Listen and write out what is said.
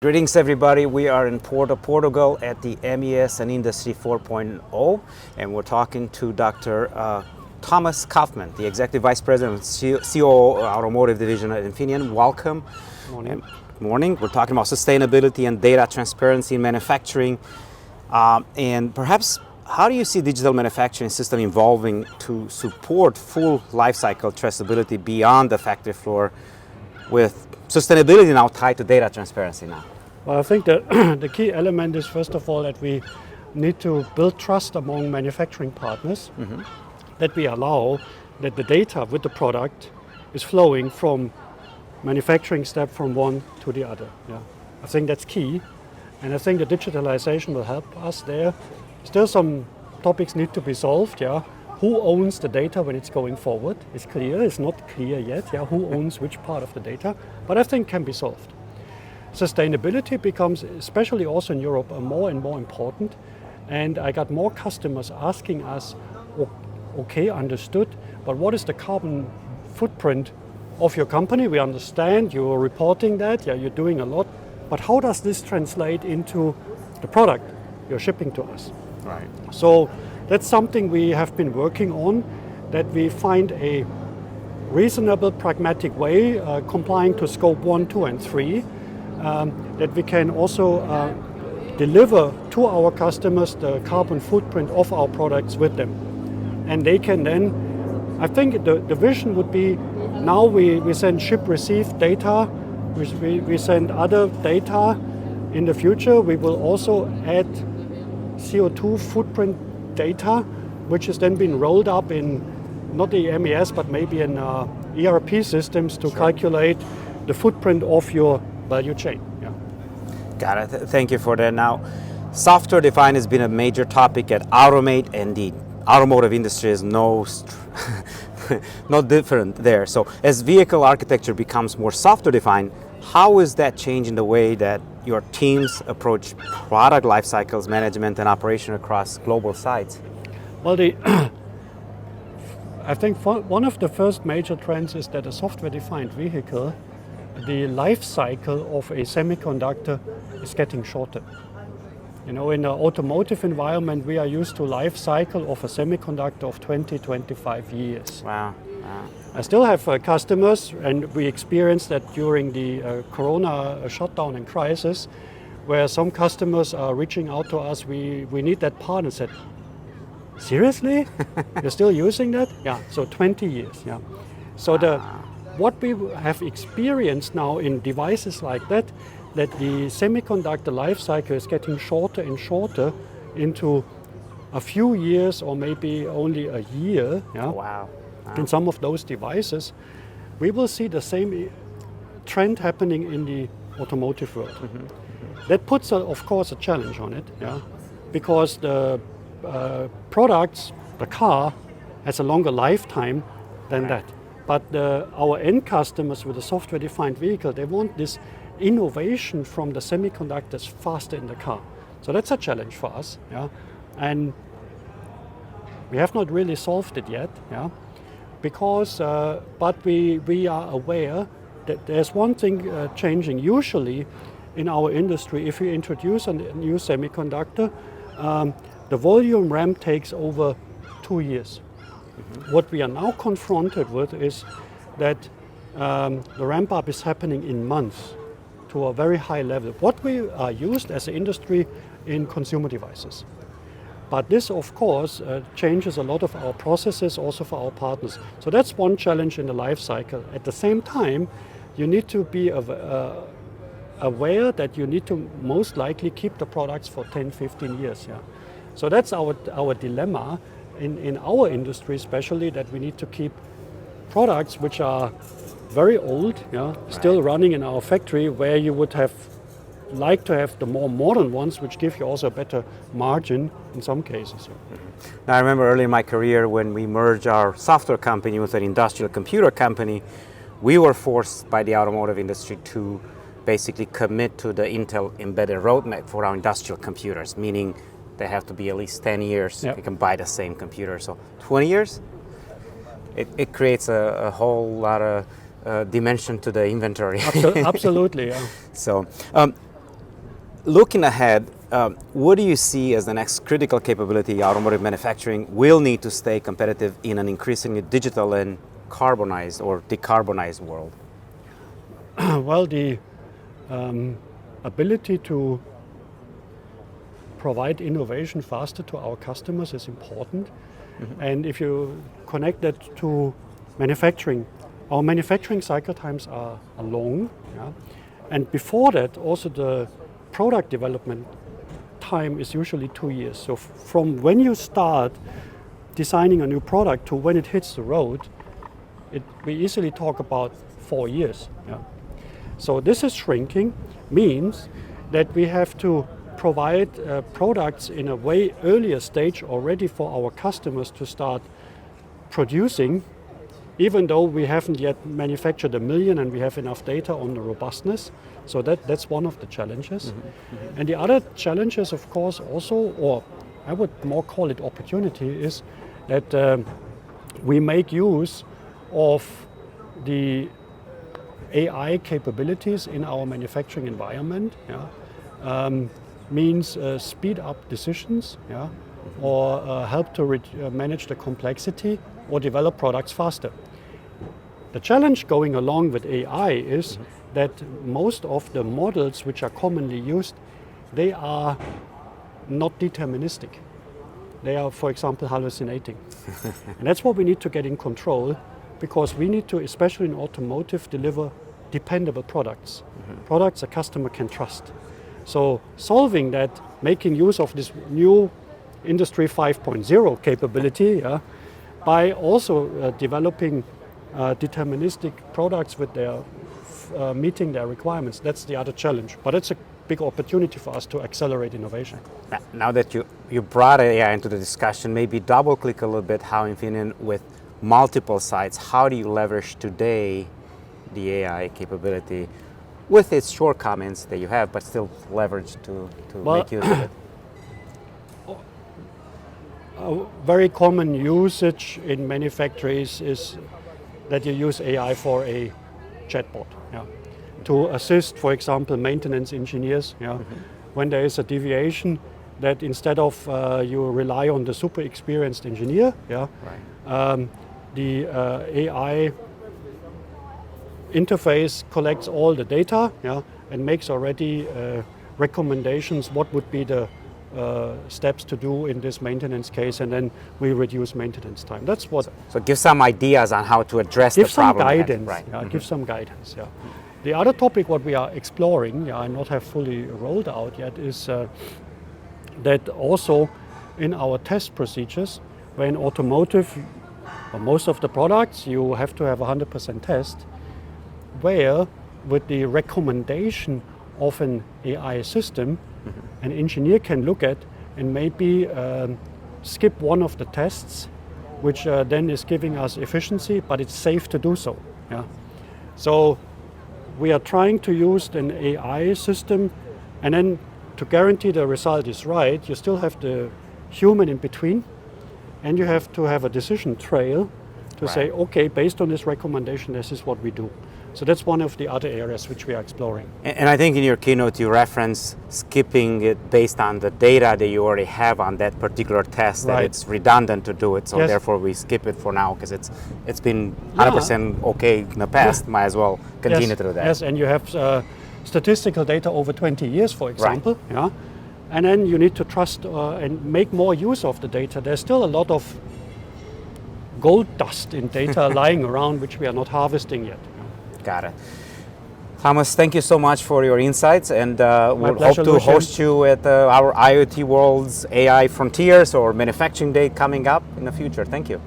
Greetings everybody, we are in Porto, Portugal at the MES and Industry 4.0 and we're talking to Dr. Thomas Kaufmann, the Executive Vice President and COO Automotive Division at Infineon. Welcome. Morning. Morning. We're talking about sustainability and data transparency in manufacturing and perhaps how do you see digital manufacturing system evolving to support full lifecycle traceability beyond the factory floor with sustainability now tied to data transparency now? Well, I think that the key element is, first of all, that we need to build trust among manufacturing partners, that we allow that the data with the product is flowing from manufacturing step from one to the other. Yeah, I think that's key, and I think the digitalization will help us there. Still some topics need to be solved. Yeah. Who owns the data when it's going forward? It's clear, it's not clear yet, yeah, who owns which part of the data, but I think can be solved. Sustainability becomes, especially also in Europe, more and more important, and I got more customers asking us, okay, understood, but what is the carbon footprint of your company? We understand you're reporting that, yeah, you're doing a lot, but how does this translate into the product you're shipping to us? Right. So that's something we have been working on, that we find a reasonable, pragmatic way, complying to scope 1, 2 and 3, that we can also deliver to our customers the carbon footprint of our products with them. And they can then, I think the vision would be, now we send ship receive data, we send other data. In the future we will also add CO2 footprint data, which has then been rolled up in not the MES but maybe in ERP systems to calculate the footprint of your value chain. Yeah. Got it. Thank you for that. Now, software defined has been a major topic at Automate, and the automotive industry is no different there. So as vehicle architecture becomes more software defined, how is that changing the way that your teams approach product life cycles management and operation across global sites? Well, I think one of the first major trends is that a software-defined vehicle, the life cycle of a semiconductor is getting shorter. You know, in the automotive environment, we are used to life cycle of a semiconductor of 20-25 years. Wow. I still have customers, and we experienced that during the Corona shutdown and crisis, where some customers are reaching out to us, we need that part, and said, seriously? You're still using that? Yeah, so 20 years. Yeah. So what we have experienced now in devices like that the semiconductor life cycle is getting shorter and shorter into a few years or maybe only a year. Yeah. Wow. In some of those devices, we will see the same trend happening in the automotive world. That puts, of course, a challenge on it, yeah, because the products, the car, has a longer lifetime than that. But our end customers with a software-defined vehicle, they want this innovation from the semiconductors faster in the car. So that's a challenge for us, yeah, and we have not really solved it yet, yeah. Because, but we are aware that there's one thing changing. Usually in our industry, if you introduce a new semiconductor, the volume ramp takes over 2 years. What we are now confronted with is that the ramp up is happening in months to a very high level. What we are used as an industry in consumer devices. But this, of course, changes a lot of our processes also for our partners. So that's one challenge in the life cycle. At the same time, you need to be aware that you need to most likely keep the products for 10, 15 years. Yeah. So that's our dilemma in our industry, especially, that we need to keep products which are very old, yeah, still running in our factory, where you would have like to have the more modern ones, which give you also a better margin in some cases. Now, I remember early in my career when we merged our software company with an industrial computer company, we were forced by the automotive industry to basically commit to the Intel embedded roadmap for our industrial computers, meaning they have to be at least 10 years. Yep. You can buy the same computer. So 20 years, it creates a whole lot of dimension to the inventory. Absolutely, yeah. So looking ahead, what do you see as the next critical capability automotive manufacturing will need to stay competitive in an increasingly digital and carbonized or decarbonized world? Well, the ability to provide innovation faster to our customers is important. And if you connect that to manufacturing, our manufacturing cycle times are long. Yeah? And before that, also the product development time is usually 2 years. So from when you start designing a new product to when it hits the road, we easily talk about 4 years. Yeah? So this is shrinking, means that we have to provide products in a way earlier stage already for our customers to start producing, even though we haven't yet manufactured 1 million and we have enough data on the robustness. So that's one of the challenges. And the other challenges, of course, also, or I would more call it opportunity, is that we make use of the AI capabilities in our manufacturing environment. Yeah? Means speed up decisions, yeah? Or help to manage the complexity or develop products faster. The challenge going along with AI is that most of the models which are commonly used, they are not deterministic. They are, for example, hallucinating. And that's what we need to get in control, because we need to, especially in automotive, deliver dependable products, products a customer can trust. So solving that, making use of this new Industry 5.0 capability, yeah, by also developing deterministic products with their meeting their requirements, that's the other challenge. But it's a big opportunity for us to accelerate innovation. Now that you brought AI into the discussion, maybe double click a little bit how Infineon, with multiple sites, how do you leverage today the AI capability with its shortcomings that you have, but still leverage to make use of it? A very common usage in many factories is that you use AI for a chatbot, yeah, to assist, for example, maintenance engineers. Yeah, when there is a deviation, that instead of you rely on the super experienced engineer, yeah, the AI interface collects all the data, yeah, and makes already recommendations what would be the steps to do in this maintenance case, and then we reduce maintenance time. That's what. So give some ideas on how to address the problem. Give some guidance. Right. Yeah, give some guidance. Yeah. The other topic what we are exploring, yeah, and not have fully rolled out yet, is that also in our test procedures, where in automotive, for most of the products, you have to have 100% test, where with the recommendation of an AI system, an engineer can look at and maybe skip one of the tests, which then is giving us efficiency, but it's safe to do so. Yeah. So we are trying to use an AI system, and then to guarantee the result is right, you still have the human in between, and you have to have a decision trail to say, okay, based on this recommendation, this is what we do. So that's one of the other areas which we are exploring. And I think in your keynote you reference skipping it based on the data that you already have on that particular test, that it's redundant to do it, so therefore we skip it for now because it's been 100% okay in the past, might as well continue to do that. Yes, and you have statistical data over 20 years, for example, yeah, and then you need to trust and make more use of the data. There's still a lot of gold dust in data lying around which we are not harvesting yet. Got it. Thomas, thank you so much for your insights, and we'll hope to host you at our IoT World's AI Frontiers or Manufacturing Day coming up in the future. Thank you.